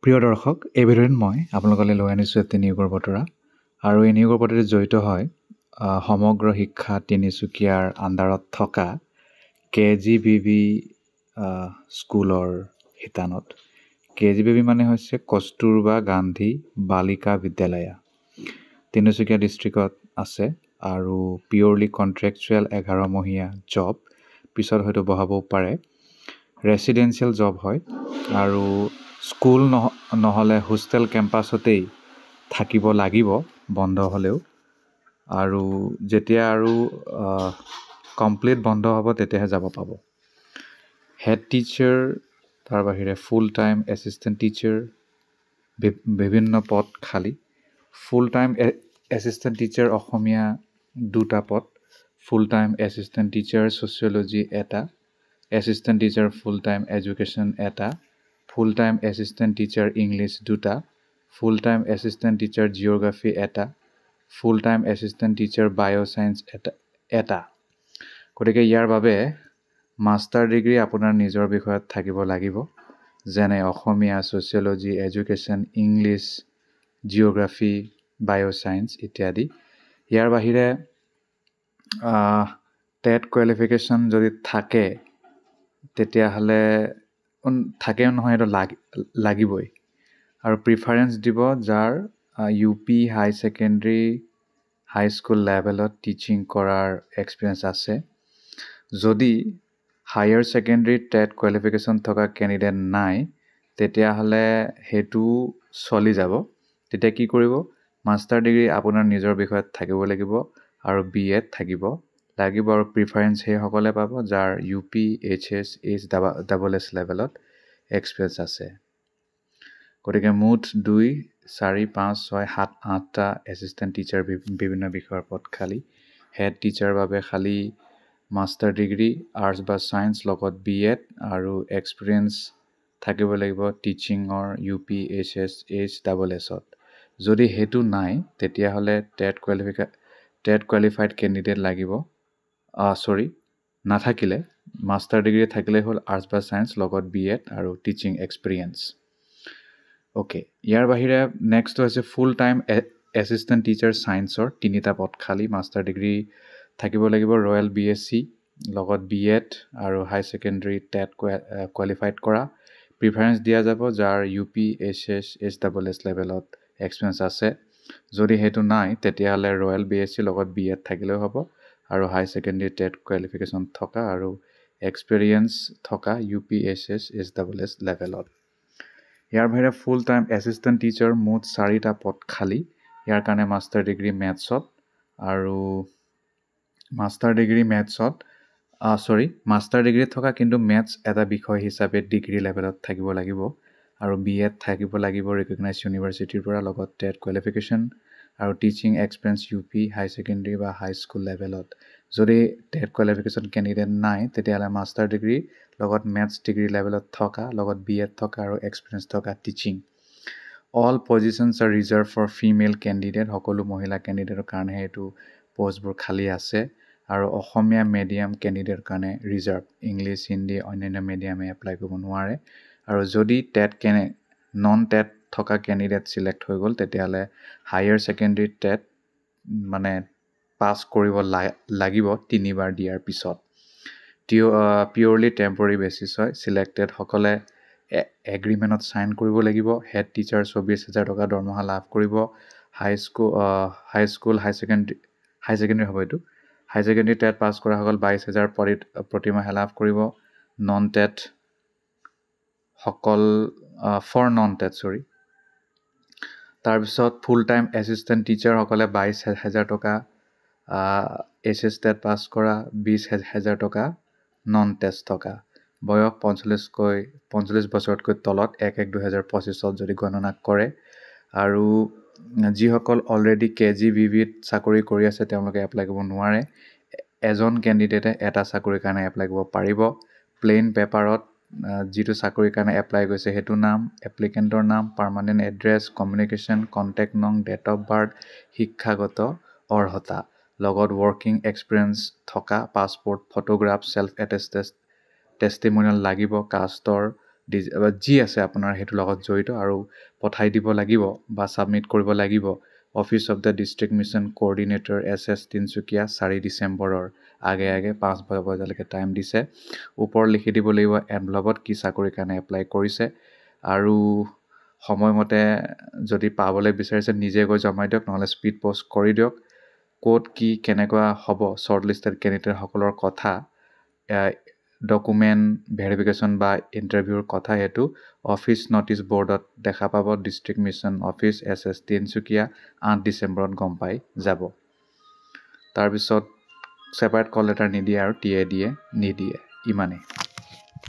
প্ৰিয় দৰ্শক, এই ভিডিঅ'ত মই আপোনালোকলৈ লৈ আনিছোঁ এটি নিয়োগৰ বতৰা আৰু এই নিয়োগৰ বতৰাত জড়িত হয় সমগ্ৰ শিক্ষা তিনিচুকীয়াৰ আণ্ডাৰত থকা KGBB স্কুলৰ শিতানত। KGBB মানে হৈছে কস্তুৰবা গান্ধী বালিকা বিদ্যালয়া, তিনিচুকীয়া ডিষ্ট্ৰিক্টত আছে আৰু পিয়ৰলি কণ্ট্ৰেকচুৱেল 11 মহীয়া জব, পিছত হয়তো বহাবও পাৰে। ৰেচিডেঞ্চিয়েল জব হয় আৰু স্কুল নহ'লে হোষ্টেল কেম্পাছতেই থাকিব লাগিব বন্ধ হ'লেও, আৰু যেতিয়া আৰু কমপ্লিট বন্ধ হ'ব তেতিয়াহে যাব পাব। হেড টিচাৰ, তাৰ বাহিৰে ফুল টাইম এছিষ্টেণ্ট টিচাৰ, বিভিন্ন পদ খালী। Full time assistant teacher Asomiya 2টা পদ, full time assistant teacher sociology এটা, assistant teacher full time education এটা, full time assistant teacher English 2টা, full time assistant teacher geography এটা, full time assistant teacher bioscience এটা। গতিকে ইয়াৰ বাবে মাষ্টাৰ ডিগ্ৰী আপোনাৰ নিজৰ বিষয়ত থাকিব লাগিব, যেনে অসমীয়া, ছ'চিয়লজি, এডুকেশ্যন, ইংলিছ, জিঅ'গ্ৰাফী, বায়'চাইন্স ইত্যাদি। ইয়াৰ বাহিৰে টেট কোৱালিফিকেশ্যন যদি থাকে তেতিয়াহ'লে থাকেও নহয়, সেইটো লাগিবই। আৰু প্ৰিফাৰেঞ্চ দিব যাৰ UP হাই ছেকেণ্ডেৰী হাই স্কুল লেভেলত টিচিং কৰাৰ এক্সপিৰিয়েঞ্চ আছে। যদি হায়াৰ ছেকেণ্ডেৰী টেট কোৱালিফিকেশ্যন থকা কেণ্ডিডেট নাই তেতিয়াহ'লে সেইটো চলি যাব। তেতিয়া কি কৰিব, মাষ্টাৰ ডিগ্ৰী আপোনাৰ নিজৰ বিষয়ত থাকিব লাগিব আৰু BEd থাকিব লাগিব, আৰু প্ৰিফাৰেঞ্চ সেইসকলে পাব যাৰ UP, HS, HSSS লেভেলত এক্সপিৰিয়েঞ্চ আছে। গতিকে মুঠ 2, 4, 5, 6, 7, 8টা এছিষ্টেণ্ট টিচাৰ বিভিন্ন বিষয়ৰ পদ খালী। হেড টিচাৰ বাবে খালী মাষ্টাৰ ডিগ্ৰী আৰ্টছ বা ছায়েন্স লগত BEd আৰু এক্সপিৰিয়েঞ্চ থাকিব লাগিব টিচিঙৰ UP, HS, HSSত। যদি সেইটো নাই তেতিয়াহ'লে টেট কোৱালিফাইড কেণ্ডিডেট লাগিব। নাথাকিলে মাষ্টাৰ ডিগ্ৰী থাকিলেই হ'ল আৰ্টছ বা ছায়েন্স লগত BEd আৰু টিচিং এক্সপিৰিয়েঞ্চ। অ'কে, ইয়াৰ বাহিৰে নেক্সট হৈছে ফুল টাইম এছিষ্টেণ্ট টিচাৰ ছায়েন্সৰ 3টা পদ খালী। মাষ্টাৰ ডিগ্ৰী থাকিব লাগিব, ৰয়েল BSc লগত BEd আৰু হাই ছেকেণ্ডেৰী টেট কোৱালিফাইড কৰা। প্ৰিফাৰেঞ্চ দিয়া যাব যাৰ UP, HS, HSSS লেভেলত এক্সপিৰিয়েঞ্চ আছে। যদি সেইটো নাই তেতিয়াহ'লে ৰয়েল BSc লগত BEd থাকিলেও হ'ব, আৰু হাই ছেকেণ্ডেৰী টেট কোৱালিফিকেশ্যন থকা আৰু এক্সপিৰিয়েঞ্চ থকা UP, HS, HSSS লেভেলত। ইয়াৰ বাহিৰে ফুল টাইম এছিষ্টেণ্ট টিচাৰ মুঠ 4টা পদ খালী। ইয়াৰ কাৰণে মাষ্টাৰ ডিগ্ৰী মেথছত আৰু মাষ্টাৰ ডিগ্ৰী থকা কিন্তু মেথছ এটা বিষয় হিচাপে ডিগ্ৰী লেভেলত থাকিব লাগিব, আৰু BEd থাকিব লাগিব ৰিকগনাইজ ইউনিভাৰ্চিটিৰ পৰা, লগত টেট কোৱালিফিকেশ্যন আৰু টিচিং এক্সপিৰিয়েঞ্চ UP হাই ছেকেণ্ডেৰী বা হাই স্কুল লেভেলত। যদি টেট কোৱালিফিকেশ্যন কেণ্ডিডেট নাই তেতিয়াহ'লে মাষ্টাৰ ডিগ্ৰী লগত মেথছ ডিগ্ৰী লেভেলত থকা, লগত BEd থকা আৰু এক্সপিৰিয়েঞ্চ থকা teaching. All positions are reserved for female candidate, সকলো মহিলা কেণ্ডিডেটৰ কাৰণেহে এইটো পষ্টবোৰ খালী আছে, আৰু অসমীয়া মিডিয়াম কেণ্ডিডেটৰ কাৰণে ৰিজাৰ্ভ। ইংলিছ, হিন্দী, অন্যান্য মিডিয়ামে এপ্লাই কৰিব নোৱাৰে। আৰু যদি নন টেট থকা কেণ্ডিডেট ছিলেক্ট হৈ গ'ল তেতিয়াহ'লে হায়াৰ ছেকেণ্ডেৰী টেট পাছ কৰিব লাগিব 3বাৰ দিয়াৰ পিছত। পিয়ৰলি টেম্পৰৰী বেচিছ হয়। ছিলেক্টেডসকলে এগ্ৰিমেণ্টত ছাইন কৰিব লাগিব। হেড টিচাৰ 24,000 টকা দৰমহা লাভ কৰিব। হাই ছেকেণ্ডেৰী হ'ব এইটো। হাই ছেকেণ্ডেৰী টেট পাছ কৰাসকল 22,000 প্ৰতিমাহে লাভ কৰিব। নন টেট তাৰপিছত ফুল টাইম এছিষ্টেণ্ট টিচাৰসকলে 22,000 টকা, HS টেট পাছ কৰা 20,000 টকা, নন টেট থকা। বয়স 45 বছৰতকৈ তলত 1/1/2025 যদি গণনা কৰে। আৰু যিসকল অলৰেডি KGBBত চাকৰি কৰি আছে তেওঁলোকে এপ্লাই কৰিব নোৱাৰে। এজন কেণ্ডিডেটে এটা চাকৰিৰ কাৰণে এপ্লাই কৰিব পাৰিব। প্লেইন পেপাৰত যিটো চাকৰিৰ কাৰণে এপ্লাই কৰিছে সেইটো নাম, এপ্লিকেণ্টৰ নাম, পাৰ্মানেণ্ট এড্ৰেছ, কমিউনিকেশ্যন, কণ্টেক্ট নং, ডেট অফ বাৰ্থ, শিক্ষাগত অৰ্হতা, লগত ৱৰ্কিং এক্সপিৰিয়েঞ্চ থকা, পাছপৰ্ট, ফটোগ্ৰাফ, ছেল্ফ এটেষ্টেড টেষ্টিমনিয়েল লাগিব, কাষ্টৰ যি আছে আপোনাৰ সেইটোৰ লগত জড়িত আৰু পঠাই দিব লাগিব বা ছাবমিট কৰিব লাগিব office of the district mission coordinator SS Tinsukia 4 ডিচেম্বৰৰ আগে 5 বজালৈকে টাইম দিছে। ওপৰত লিখি দিব লাগিব এনভেলপত কি চাকৰিৰ কাৰণে এপ্লাই কৰিছে আৰু সময়মতে যদি পাবলৈ বিচাৰিছে নিজে গৈ জমাই দিয়ক, নহ'লে স্পীড পষ্ট কৰি দিয়ক। ক'ত কি কেনেকুৱা হ'ব শ্বৰ্ট লিষ্টেড কেণ্ডিডেটসকলৰ কথা, ডকুমেণ্ট ভেৰিফিকেশ্যন বা ইণ্টাৰভিউৰ কথা সেইটো অফিচ নটিচ বৰ্ডত দেখা পাব। District mission office SS Tinsukia 8 ডিচেম্বৰত গম পাই যাব। তাৰপিছত ছেপাৰেট কল লেটাৰ নিদিয়ে আৰু TA দিয়ে নিদিয়ে, ইমানেই।